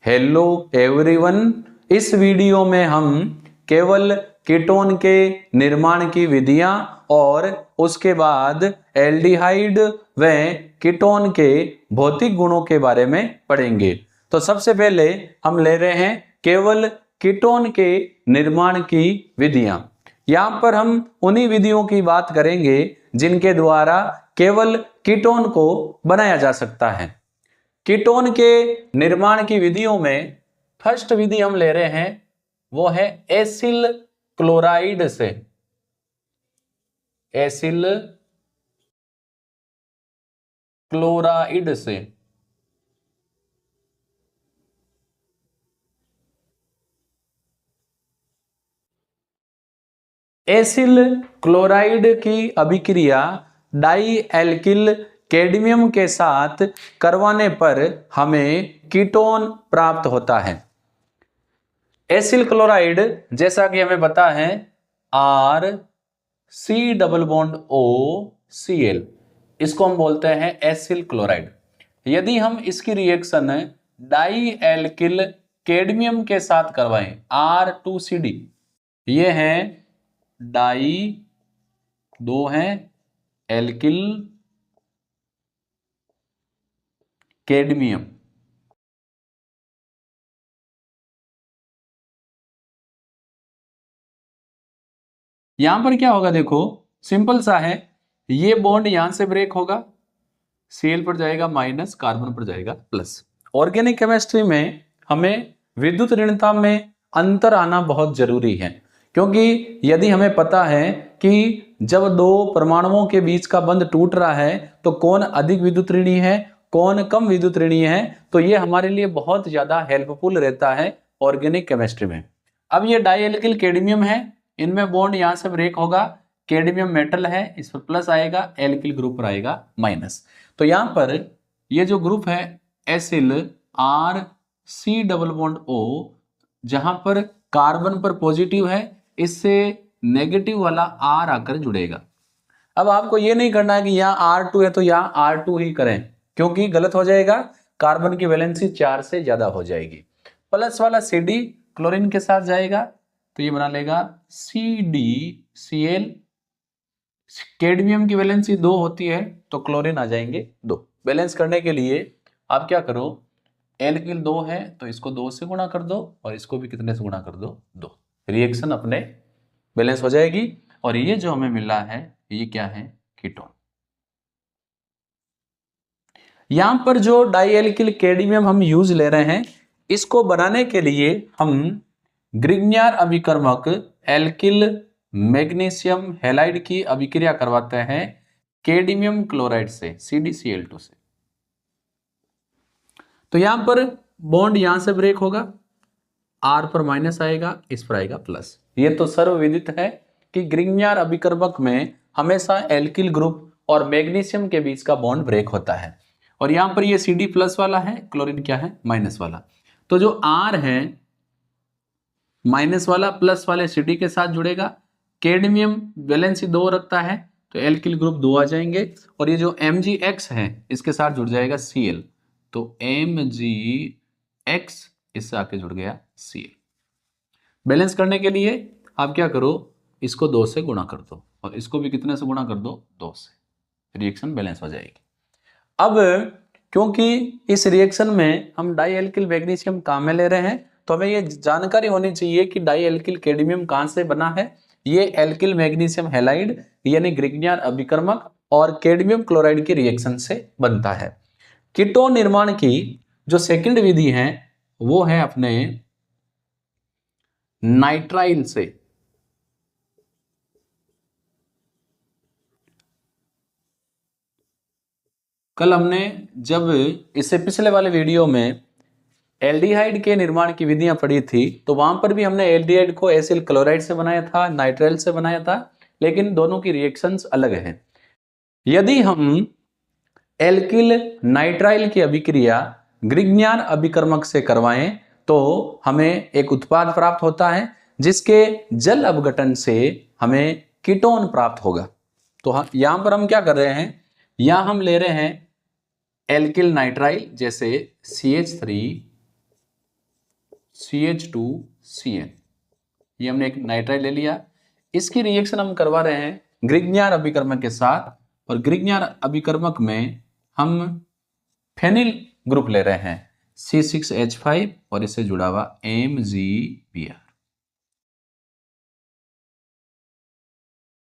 Hello everyone, इस video में हम केवल कीटोन के निर्माण की विधियां और उसके बाद एल्डिहाइड व कीटोन के भौतिक गुणों के बारे में पढ़ेंगे। तो सबसे पहले हम ले रहे हैं केवल कीटोन के निर्माण की विधियां। यहाँ पर हम उन्हीं विधियों की बात करेंगे जिनके द्वारा केवल कीटोन को बनाया जा सकता है। कीटोन के निर्माण की विधियों में फर्स्ट विधि हम ले रहे हैं, वो है एसिल क्लोराइड से। एसिल क्लोराइड से एसिल क्लोराइड की अभिक्रिया डाई एल्किल कैडमियम के साथ करवाने पर हमें कीटोन प्राप्त होता है। एसिल क्लोराइड जैसा कि हमें पता है RC≡OCl, इसको हम बोलते हैं एसिल क्लोराइड। यदि हम इसकी रिएक्शन डाई एल्किल कैडमियम के साथ करवाएं R2CD, ये है डाई, दो है एल्किल कैडमियम, यहां पर क्या होगा, देखो सिंपल सा है, ये बॉन्ड यहां से ब्रेक होगा, Cl पर जाएगा माइनस, कार्बन पर जाएगा प्लस। ऑर्गेनिक केमिस्ट्री में हमें विद्युत ऋणता में अंतर आना बहुत जरूरी है, क्योंकि यदि हमें पता है कि जब दो परमाणुओं के बीच का बंध टूट रहा है तो कौन अधिक विद्युत ऋणी है, कौन कम विद्युत ऋणी है, तो ये हमारे लिए बहुत ज्यादा हेल्पफुल रहता है ऑर्गेनिक केमिस्ट्री में। अब ये डाइएल्किल कैडमियम है, इनमें बॉन्ड यहां से ब्रेक होगा, कैडमियम मेटल है, इस पर प्लस आएगा, एल्किल ग्रुप पर आएगा माइनस। तो यहां पर ये जो ग्रुप है एसिल RC≡O, जहां पर कार्बन पर पॉजिटिव है, इससे नेगेटिव वाला R आकर जुड़ेगा। अब आपको ये नहीं करना है कि यहाँ R2 है तो यहाँ R2 ही करें, क्योंकि गलत हो जाएगा, कार्बन की वैलेंसी 4 से ज्यादा हो जाएगी। प्लस वाला CD क्लोरीन के साथ जाएगा तो ये बना लेगा CdCl। कैडमियम की वैलेंसी 2 होती है तो क्लोरीन आ जाएंगे 2। बैलेंस करने के लिए आप क्या करो, एल्किल 2 है तो इसको 2 से गुणा कर दो और इसको भी कितने से गुणा कर दो, 2। रिएक्शन अपने बैलेंस हो जाएगी और ये जो हमें मिला है ये क्या है, कीटोन। यहां पर जो डाइएल्किल कैडमियम हम यूज ले रहे हैं, इसको बनाने के लिए हम ग्रिग्नियर अभिकर्मक एल्किल मैग्नीशियम हैलाइड की अभिक्रिया करवाते हैं कैडमियम क्लोराइड से, CdCl2 से। तो यहां पर बॉन्ड यहां से ब्रेक होगा, R पर माइनस आएगा, इस पर आएगा प्लस। ये तो सर्वविदित है कि ग्रिग्नियर अभिकर्मक में हमेशा एल्किल ग्रुप और मैग्नीशियम के बीच का बॉन्ड ब्रेक होता है। और यहां पर ये CD प्लस वाला है, क्लोरीन क्या है, माइनस वाला। तो जो R है माइनस वाला प्लस वाले CD के साथ जुड़ेगा, कैडमियम वैलेंसी 2 रखता है तो एल्किल ग्रुप 2 आ जाएंगे, और ये जो MgX है इसके साथ जुड़ जाएगा Cl, तो MgX इससे आके जुड़ गया Cl। बैलेंस करने के लिए आप क्या करो, इसको 2 से गुणा कर दो और इसको भी कितने से गुणा कर दो, 2 से, रिएक्शन बैलेंस हो जाएगी। अब क्योंकि इस रिएक्शन में हम डाइएल्किल मैग्नीशियम काम में ले रहे हैं, तो हमें ये जानकारी होनी चाहिए कि डाइएल्किल कैडमियम कहां से बना है। ये एल्किल मैग्नीशियम हैलाइड यानी ग्रिग्नियर अभिकर्मक और कैडमियम क्लोराइड की रिएक्शन से बनता है। कीटोन निर्माण की जो सेकंड विधि है वो है अपने नाइट्राइल से। कल हमने जब इससे पिछले वाले वीडियो में एल्डिहाइड के निर्माण की विधियां पढ़ी थी, तो वहां पर भी हमने एल्डिहाइड को एसिल क्लोराइड से बनाया था, नाइट्राइल से बनाया था, लेकिन दोनों की रिएक्शंस अलग हैं। यदि हम एल्किल नाइट्राइल की अभिक्रिया ग्रिग्नियर अभिकर्मक से करवाएं तो हमें एक उत्पाद प्राप्त होता है जिसके जल अपघटन से हमें कीटोन प्राप्त होगा। तो यहां पर हम क्या कर रहे हैं, यहां हम ले रहे हैं एल्किल नाइट्राइल, जैसे CH3 CH2Cn, ये हमने एक नाइट्राइल ले लिया। इसकी रिएक्शन हम करवा रहे हैं ग्रिग्नियर अभिकर्मक के साथ, और ग्रिग्नियर अभिकर्मक में हम फेनिल ग्रुप ले रहे हैं C6H5 और इससे जुड़ा हुआ MgBr।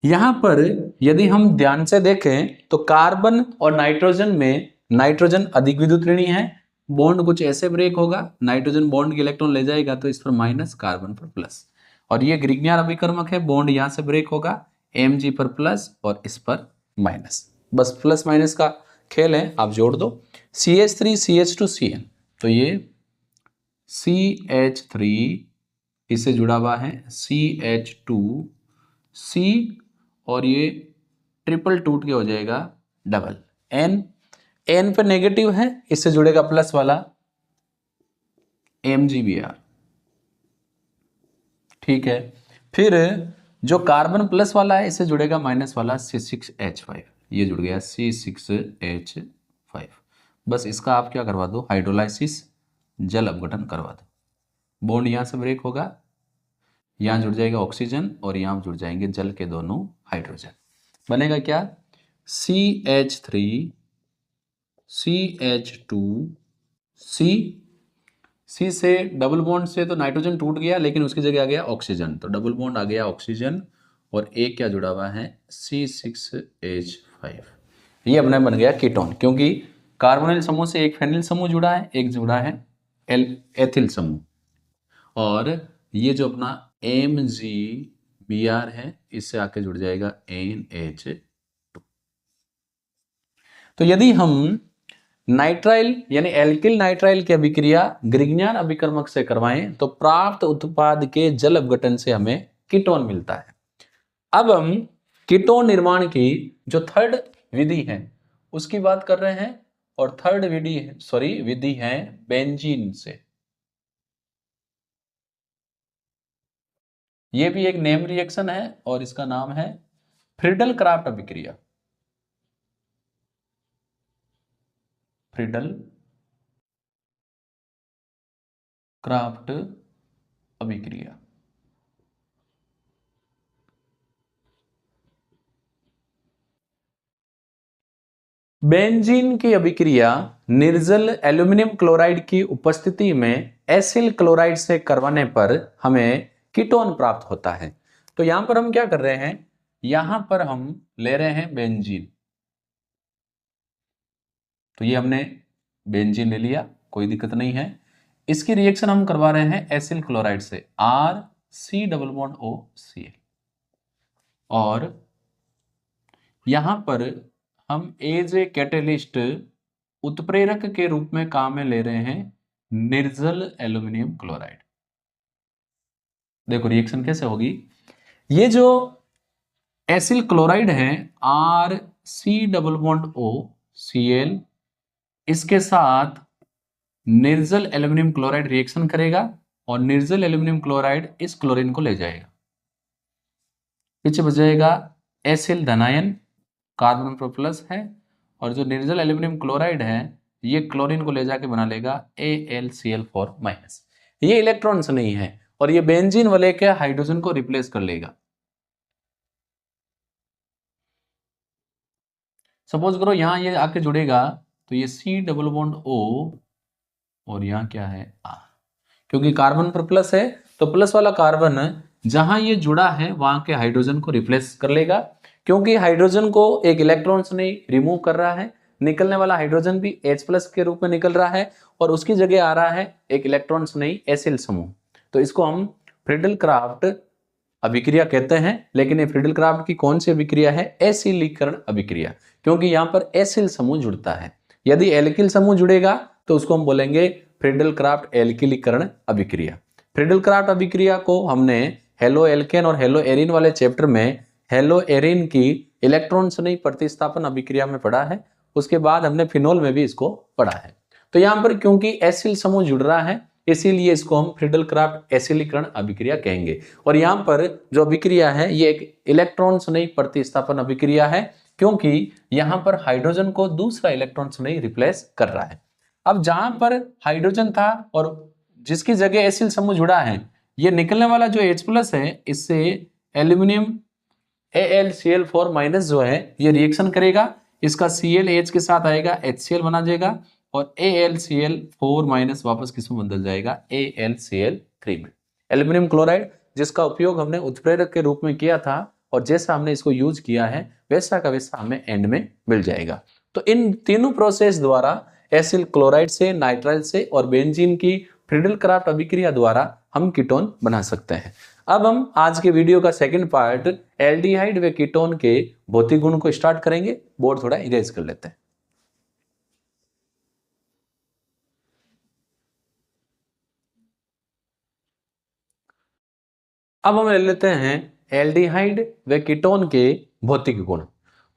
यहां पर यदि हम ध्यान से देखें तो कार्बन और नाइट्रोजन में नाइट्रोजन अधिक विद्युत ऋणी है, बॉन्ड कुछ ऐसे ब्रेक होगा, नाइट्रोजन बॉन्ड के इलेक्ट्रॉन ले जाएगा तो इस पर माइनस, कार्बन पर प्लस, और ये ग्रिग्नियर अभिकर्मक है, बॉन्ड यहां से ब्रेक होगा, Mg पर प्लस और इस पर माइनस। बस प्लस माइनस का खेल है, आप जोड़ दो। CH3 CH2Cn, तो ये CH3 इससे जुड़ा हुआ है CH2C, और ये ट्रिपल टूट के हो जाएगा डबल। N पे नेगेटिव है, इससे जुड़ेगा प्लस वाला MgBr, ठीक है। फिर जो कार्बन प्लस वाला है इससे जुड़ेगा माइनस वाला C6H5, ये जुड़ गया C6H5। बस इसका आप क्या करवा दो, हाइड्रोलाइसिस, जल अपघटन करवा दो। बॉन्ड यहां से ब्रेक होगा, यहां जुड़ जाएगा ऑक्सीजन और यहां जुड़ जाएंगे जल के दोनों हाइड्रोजन। बनेगा क्या, CH3 CH2C, C से डबल बॉन्ड से तो नाइट्रोजन टूट गया, लेकिन उसकी जगह आ गया ऑक्सीजन, तो डबल बॉन्ड आ गया ऑक्सीजन, और एक क्या जुड़ा हुआ है C6H5। ये अपना बन गया कीटोन, क्योंकि कार्बोनिल समूह से एक फेनिल समूह जुड़ा है, एक जुड़ा है एथिल समूह, और ये जो अपना MgBr है इससे आके जुड़ जाएगा NH2। तो यदि हम नाइट्राइल यानी एल्किल नाइट्राइल की अभिक्रिया ग्रिग्नियर अभिकर्मक से करवाएं तो प्राप्त उत्पाद के जल अपघटन से हमें कीटोन मिलता है। अब हम कीटोन निर्माण की जो थर्ड विधि है उसकी बात कर रहे हैं, और थर्ड विधि है बेंजीन से। यह भी एक नेम रिएक्शन है और इसका नाम है फ्रीडल क्राफ्ट अभिक्रिया। फ्रीडल क्राफ्ट अभिक्रिया। बेंजीन की अभिक्रिया निर्जल एल्यूमिनियम क्लोराइड की उपस्थिति में एसिल क्लोराइड से करवाने पर हमें कीटोन प्राप्त होता है। तो यहां पर हम क्या कर रहे हैं, यहां पर हम ले रहे हैं बेंजीन, तो ये हमने बेंजीन ले लिया, कोई दिक्कत नहीं है। इसकी रिएक्शन हम करवा रहे हैं एसिल क्लोराइड से, RC≡OCl, और यहां पर हम एज ए कैटेलिस्ट उत्प्रेरक के रूप में काम में ले रहे हैं निर्जल एल्यूमिनियम क्लोराइड। देखो रिएक्शन कैसे होगी, ये जो एसिल क्लोराइड है RC≡OCl, इसके साथ निर्जल एल्यूमिनियम क्लोराइड रिएक्शन करेगा और निर्जल एल्यूमिनियम क्लोराइड इस क्लोरीन को ले जाएगा, पीछे बचेगा एसिल धनायन, कार्बन पर प्लस है, और जो निर्जल एल्यूमिनियम क्लोराइड है ये क्लोरीन को ले जाके बना लेगा AlCl4-। ये इलेक्ट्रॉन्स नहीं है और ये बेंजीन वाले के हाइड्रोजन को रिप्लेस कर लेगा। सपोज करो यहां ये आके जुड़ेगा तो ये C≡O और यहां क्या है R, क्योंकि कार्बन पर प्लस है तो प्लस वाला कार्बन जहां ये जुड़ा है वहां के हाइड्रोजन को रिप्लेस कर लेगा, क्योंकि हाइड्रोजन को एक इलेक्ट्रॉन से नहीं रिमूव कर रहा है, निकलने वाला हाइड्रोजन भी H+ के रूप में निकल रहा है और उसकी जगह आ रहा है एक इलेक्ट्रॉन से नहीं एसिल समूह। तो इसको हम फ्रीडल क्राफ्ट अभिक्रिया कहते हैं, लेकिन ये फ्रीडल क्राफ्ट की कौन सी अभिक्रिया है, एसिलीकरण अभिक्रिया, क्योंकि यहाँ पर एसिल समूह जुड़ता है। यदि एल्किल समूह जुड़ेगा तो उसको हम बोलेंगे फ्रीडल क्राफ्ट एल्किलीकरण अभिक्रिया। फ्रीडल क्राफ्ट अभिक्रिया को हमने हेलो एल्केन और हेलो एरिन वाले चैप्टर में हेलो एरिन की इलेक्ट्रॉन से नहीं प्रतिस्थापन अभिक्रिया में पढ़ा है, उसके बाद हमने फिनोल में भी इसको पढ़ा है। तो यहाँ पर क्योंकि एसिल समूह जुड़ रहा है इसीलिए इसको हम फ्रीडल क्राफ्ट एसिलीकरण अभिक्रिया कहेंगे, और यहाँ पर जो अभिक्रिया है ये एक इलेक्ट्रॉन से नहीं प्रतिस्थापन अभिक्रिया है, क्योंकि यहाँ पर हाइड्रोजन को दूसरा इलेक्ट्रॉन से नहीं रिप्लेस कर रहा है। अब जहां पर हाइड्रोजन था और जिसकी जगह एसिल समूह जुड़ा है, ये निकलने वाला जो H+ है, इससे एल्यूमिनियम AlCl4 माइनस जो है ये रिएक्शन करेगा, इसका Cl H के साथ आएगा, HCl बना जाएगा और AlCl4 माइनस वापस किसमें बदल जाएगा, AlCl3 में। एल्यूमिनियम क्लोराइड जिसका उपयोग हमने उत्प्रेरक के रूप में किया था और जैसा हमने इसको यूज किया है वैसा का वैसा हमें एंड में मिल जाएगा। तो इन तीनों प्रोसेस द्वारा एसिल क्लोराइड से, नाइट्राइल से और बेंजीन की फ्रीडल क्राफ्ट अभिक्रिया द्वारा हम कीटोन बना सकते हैं। अब हम आज के वीडियो का सेकंड पार्ट एल्डिहाइड व कीटोन के भौतिक गुण को स्टार्ट करेंगे। बोर्ड थोड़ा इरेज कर लेते हैं। अब हम ले लेते हैं एल्डिहाइड व कीटोन के भौतिक गुण।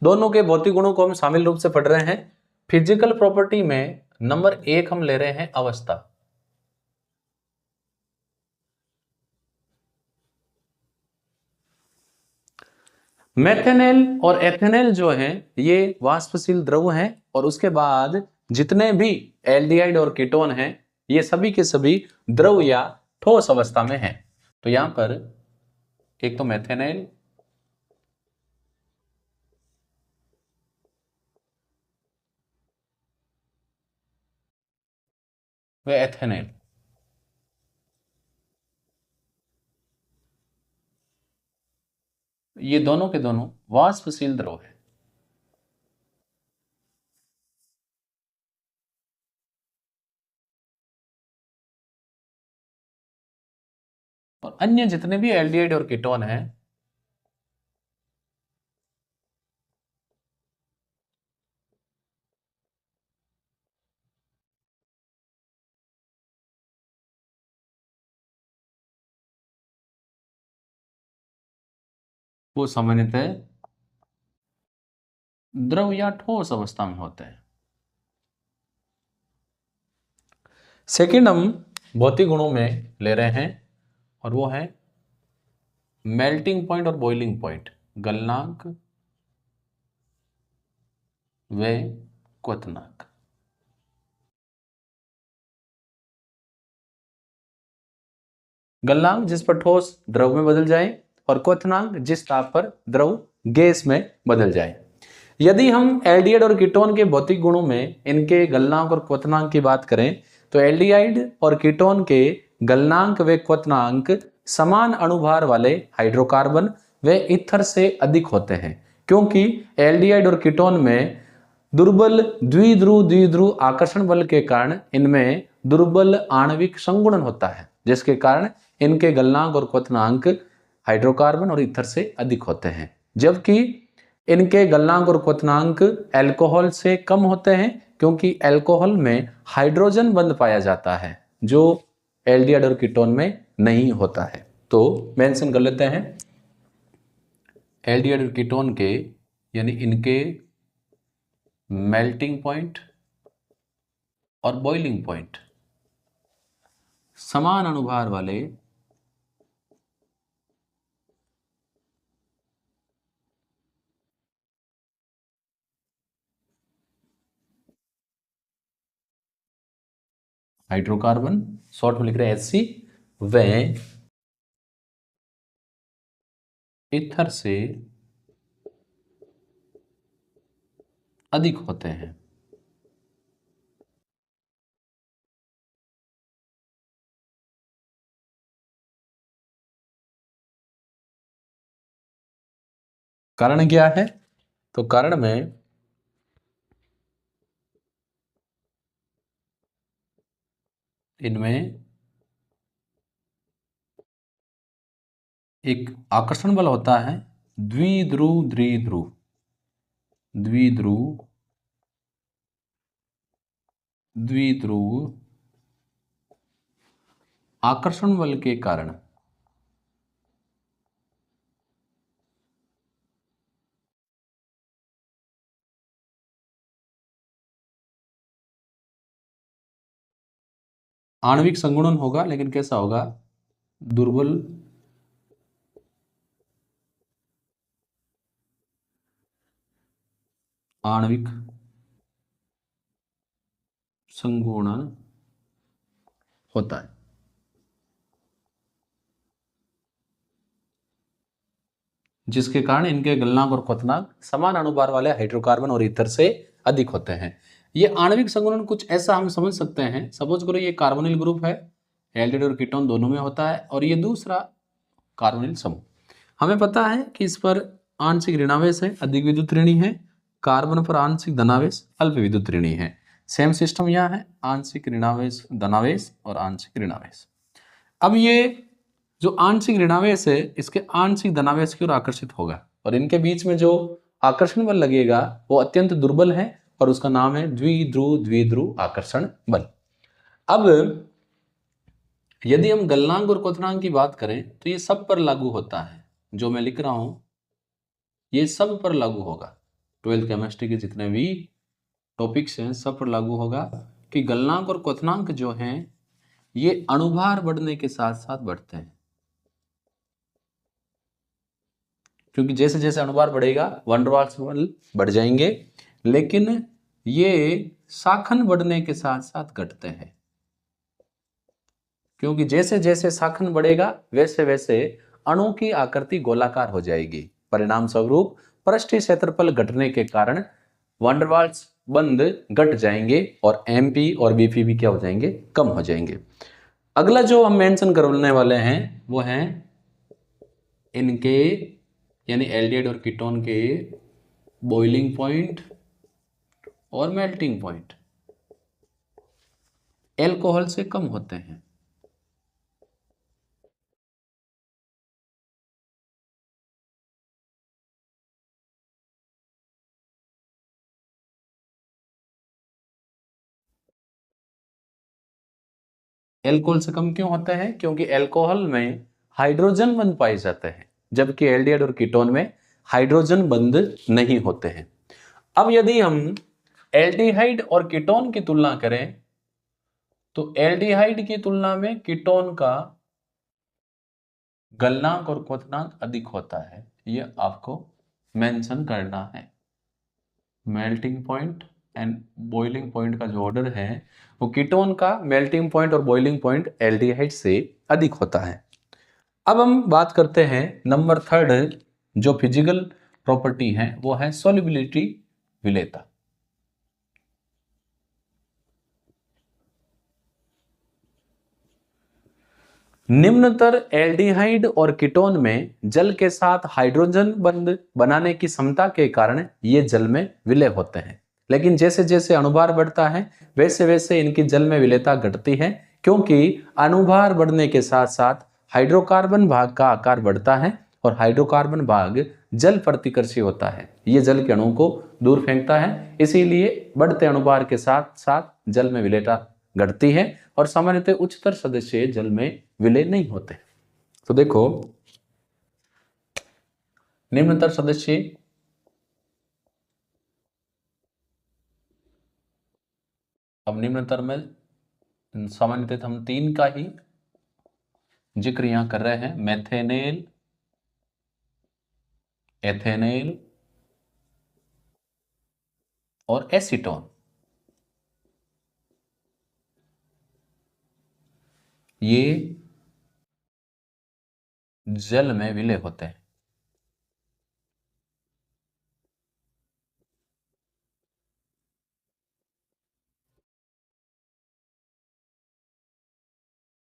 दोनों के भौतिक गुणों को हम शामिल रूप से पढ़ रहे हैं। फिजिकल प्रॉपर्टी में नंबर 1 हम ले रहे हैं अवस्था। मेथेनेल और एथेनेल जो है ये वाष्पशील द्रव हैं और उसके बाद जितने भी एल्डिहाइड और कीटोन हैं ये सभी के सभी द्रव या ठोस अवस्था में हैं। तो यहां पर एक तो मेथेनेल, व एथेनेल, ये दोनों के दोनों वाष्पशील द्रव है। और अन्य जितने भी एल्डिहाइड और कीटोन हैं वो सामान्यतः द्रव या ठोस अवस्था में होते हैं। सेकंड हम भौतिक गुणों में ले रहे हैं और वो है मेल्टिंग पॉइंट और बॉइलिंग पॉइंट, गलनांक व क्वथनांक। गलनांक जिस पर ठोस द्रव में बदल जाए और क्वथनांक जिस ताप पर द्रव गैस में बदल जाए। यदि हम एल्डिहाइड और कीटोन के भौतिक गुणों में इनके गलनांक और क्वथनांक की बात करें तो एल्डिहाइड और कीटोन के गलनांक व क्वथनांक समान अणुभार वाले हाइड्रोकार्बन व ईथर से अधिक होते हैं, क्योंकि एल्डिहाइड और कीटोन में दुर्बल द्विध्रुव आकर्षण बल के कारण इनमें दुर्बल आणविक संगुणन होता है, जिसके कारण इनके गलनांक और क्वथनांक हाइड्रोकार्बन और ईथर से अधिक होते हैं। जबकि इनके गलनांक और क्वथनांक अल्कोहल से कम होते हैं, क्योंकि अल्कोहल में हाइड्रोजन बंध पाया जाता है जो एल्डिहाइड और कीटोन में नहीं होता है। तो मेंशन कर लेते हैं एल्डिहाइड और कीटोन के यानी इनके मेल्टिंग पॉइंट और बॉइलिंग पॉइंट समान अणुभार वाले हाइड्रोकार्बन, शॉर्ट में लिख रहे हैं HC, व ईथर से अधिक होते हैं। कारण क्या है? तो कारण में इनमें एक आकर्षण बल होता है द्विध्रुव द्विध्रुव द्विध्रुव द्विध्रुव आकर्षण बल के कारण आणविक संगुणन होगा, लेकिन कैसा होगा? दुर्बल आणविक संगुणन होता है। जिसके कारण इनके गलनांक और क्वथनांक समान अनुभार वाले हाइड्रोकार्बन और ईथर से अधिक होते हैं। ये आणविक संघनन कुछ ऐसा हम समझ सकते हैं, सपोज करो ये कार्बोनिल ग्रुप है, एल्डिहाइड और कीटोन दोनों में होता है, और ये दूसरा कार्बोनिल समूह। हमें पता है कि इस पर आंशिक ऋणावेश है, अधिक विद्युत ऋणी है, कार्बन पर आंशिक धनावेश अल्प विद्युत ऋणी है। सेम सिस्टम यहाँ है, आंशिक ऋणावेश धनावेश और आंशिक ऋणावेश। अब ये जो आंशिक ऋणावेश है इसके आंशिक धनावेश की ओर आकर्षित होगा, और इनके बीच में जो आकर्षण बल लगेगा वो अत्यंत दुर्बल है, और उसका नाम है द्विध्रुव आकर्षण बल। अब यदि हम गलनांक और क्वथनांक की बात करें तो ये सब पर लागू होता है, जो मैं लिख रहा हूं ये सब पर लागू होगा। 12th केमिस्ट्री के जितने भी टॉपिक्स हैं सब पर लागू होगा कि गलनांक और क्वथनांक जो हैं ये अणुभार बढ़ने के साथ साथ बढ़ते हैं, क्योंकि जैसे जैसे अणुभार बढ़ेगा वन डेर वाल्स बल बढ़ जाएंगे, लेकिन ये शाखन बढ़ने के साथ साथ घटते हैं, क्योंकि जैसे जैसे शाखन बढ़ेगा वैसे वैसे अणु की आकृति गोलाकार हो जाएगी। परिणाम स्वरूप पृष्ठीय क्षेत्रफल घटने के कारण वन डेर वाल्स बंद घट जाएंगे और एमपी और बीपी भी क्या हो जाएंगे, कम हो जाएंगे। अगला जो हम मेंशन करने वाले हैं वो है इनके यानी एल्डिहाइड और कीटोन के बॉइलिंग पॉइंट और मेल्टिंग पॉइंट एल्कोहल से कम होते हैं। एल्कोहल से कम क्यों होते हैं? क्योंकि एल्कोहल में हाइड्रोजन बंध पाए जाते हैं, जबकि एल्डिहाइड और कीटोन में हाइड्रोजन बंध नहीं होते हैं। अब यदि हम एल्डिहाइड और कीटोन की तुलना करें तो एल्डिहाइड की तुलना में कीटोन का गलनांक और क्वथनांक अधिक होता है, ये आपको मेंशन करना है। Melting point and boiling point का जो ऑर्डर है वो कीटोन का मेल्टिंग पॉइंट और बॉइलिंग पॉइंट एल्डिहाइड से अधिक होता है। अब हम बात करते हैं नंबर 3 जो फिजिकल प्रॉपर्टी है वो है सॉल्युबिलिटी, विलेयता। निम्नतर एल्डिहाइड और कीटोन में जल के साथ हाइड्रोजन बंध बनाने की क्षमता के कारण ये जल में विलय होते हैं, लेकिन जैसे जैसे अणुभार बढ़ता है वैसे वैसे इनकी जल में विलेयता घटती है, क्योंकि अणुभार बढ़ने के साथ साथ हाइड्रोकार्बन भाग का आकार बढ़ता है और हाइड्रोकार्बन भाग जल प्रतिकर्षी होता है, ये जल के अणु को दूर फेंकता है। इसीलिए बढ़ते अणुभार के साथ साथ जल में विलेयता घटती है और सामान्यतः उच्चतर सदस्य जल में विलय नहीं होते। तो देखो निम्नतर सदस्य अब निम्नतर में सामान्यतः हम 3 का ही जिक्र यहां कर रहे हैं, मेथेनेल, एथेनेल और एसीटोन। ये जल में विलय होते हैं।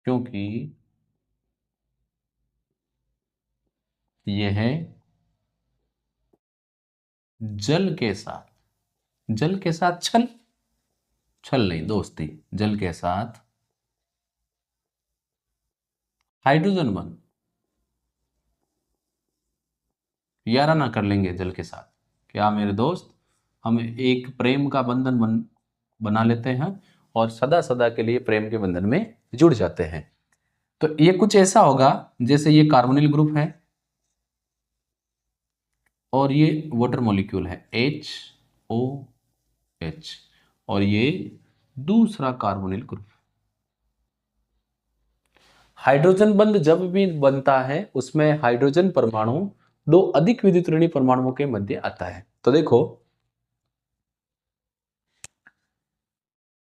क्योंकि यह जल के साथ छल नहीं दोस्ती, जल के साथ हाइड्रोजन बंध याराना कर लेंगे जल के साथ। क्या मेरे दोस्त, हम एक प्रेम का बंधन बना लेते हैं और सदा सदा के लिए प्रेम के बंधन में जुड़ जाते हैं। तो ये कुछ ऐसा होगा जैसे ये कार्बोनिल ग्रुप है और ये वाटर मॉलिक्यूल है HOH, और ये दूसरा कार्बोनिल ग्रुप। हाइड्रोजन बंध जब भी बनता है उसमें हाइड्रोजन परमाणु 2 अधिक विद्युत ऋणी परमाणुओं के मध्य आता है। तो देखो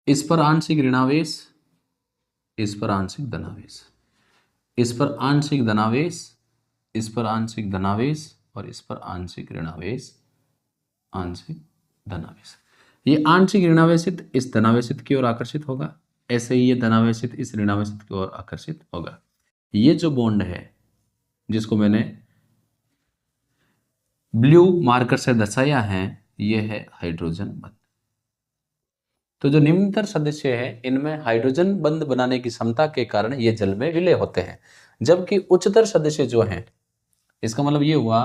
इस पर आंशिक ऋणावेश, इस पर आंशिक धनावेश, इस पर आंशिक धनावेश, इस पर आंशिक धनावेश और इस पर आंशिक ऋणावेश, आंशिक धनावेश। ये आंशिक ऋणावेशित इस धनावेशित की ओर आकर्षित होगा, ऐसे ही ये धनावेशित इस ऋणावेशित की ओर आकर्षित होगा। ये जो बॉन्ड है जिसको मैंने ब्लू मार्कर से दर्शाया है, ये है हाइड्रोजन बंध। तो जो निम्नतर सदस्य है इनमें हाइड्रोजन बंध बनाने की क्षमता के कारण ये जल में विलय होते हैं, जबकि उच्चतर सदस्य जो हैं, इसका मतलब ये हुआ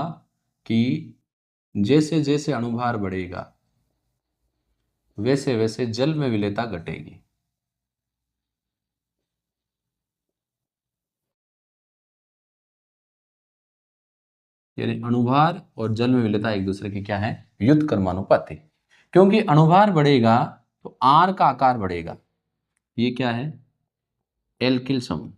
कि जैसे जैसे अणुभार बढ़ेगा वैसे वैसे जल में विलेयता घटेगी। यानी अणुभार और जल में विलेयता एक दूसरे की क्या है, युद्ध कर्मानुपाती। क्योंकि अणुभार बढ़ेगा तो आर का आकार बढ़ेगा। ये क्या है, एल्किल समूह।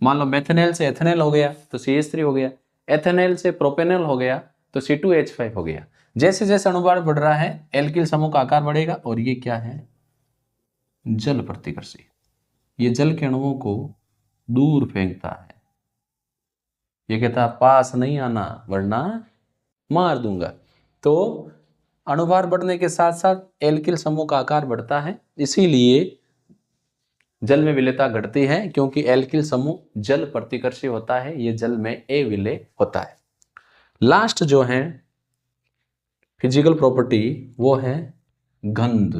मान लो मेथेनॉल से एथेनॉल हो गया तो CH3 हो गया, एथेनॉल से प्रोपेनॉल हो गया तो C2H5 हो गया। जैसे जैसे अणुभार बढ़ रहा है एल्किल समूह का आकार बढ़ेगा, और ये क्या है, जल प्रतिकर्षी। ये जल के अणुओं को दूर फेंकता है। ये कहता पास नहीं आना वरना मार दूंगा। तो अणुभार बढ़ने के साथ साथ एल्किल समूह का आकार बढ़ता है, इसीलिए जल में विलेयता घटती है, क्योंकि एल्किल समूह जल प्रतिकर्षी होता है, ये जल में अविलेय होता है। लास्ट जो है फिजिकल प्रॉपर्टी वो है गंध।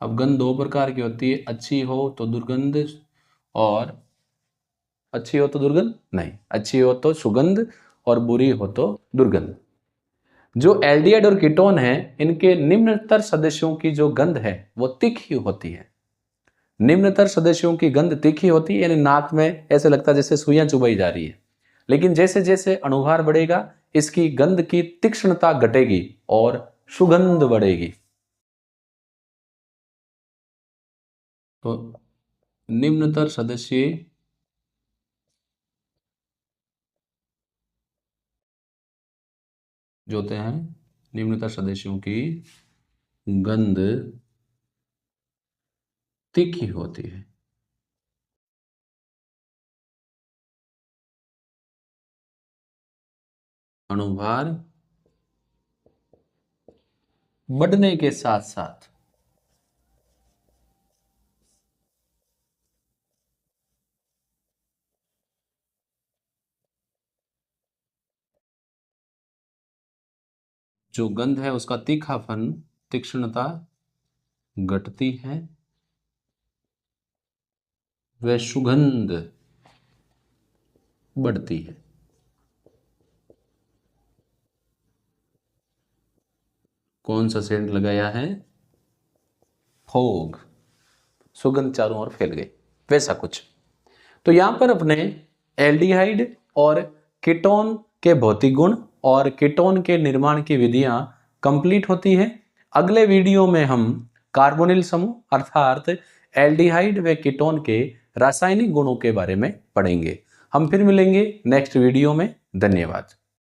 अब गंध दो प्रकार की होती है, अच्छी हो तो दुर्गंध और अच्छी हो तो दुर्गंध नहीं, अच्छी हो तो सुगंध और बुरी हो तो दुर्गंध। जो एल्डिहाइड और कीटोन है इनके निम्नतर सदस्यों की जो गंध है वो तीखी होती है। निम्नतर सदस्यों की गंध तीखी होती है, यानी नाक में ऐसे लगता है जैसे सुइयां चुभाई जा रही है। लेकिन जैसे जैसे अणुभार बढ़ेगा इसकी गंध की तीक्ष्णता घटेगी और सुगंध बढ़ेगी। तो निम्नतर सदस्य जो होते हैं, निम्नतर सदस्यों की गंध तीखी होती है। अणुभार बढ़ने के साथ साथ जो गंध है उसका तीखापन, तीक्ष्णता घटती है, वह सुगंध बढ़ती है। कौन सा सेंट लगाया है, फोग, सुगंध चारों ओर फैल गई, वैसा कुछ। तो यहां पर अपने एल्डिहाइड और कीटोन के भौतिक गुण और कीटोन के निर्माण की विधियां कंप्लीट होती हैं। अगले वीडियो में हम कार्बोनिल समूह अर्थात एल्डिहाइड व कीटोन के रासायनिक गुणों के बारे में पढ़ेंगे। हम फिर मिलेंगे नेक्स्ट वीडियो में। धन्यवाद।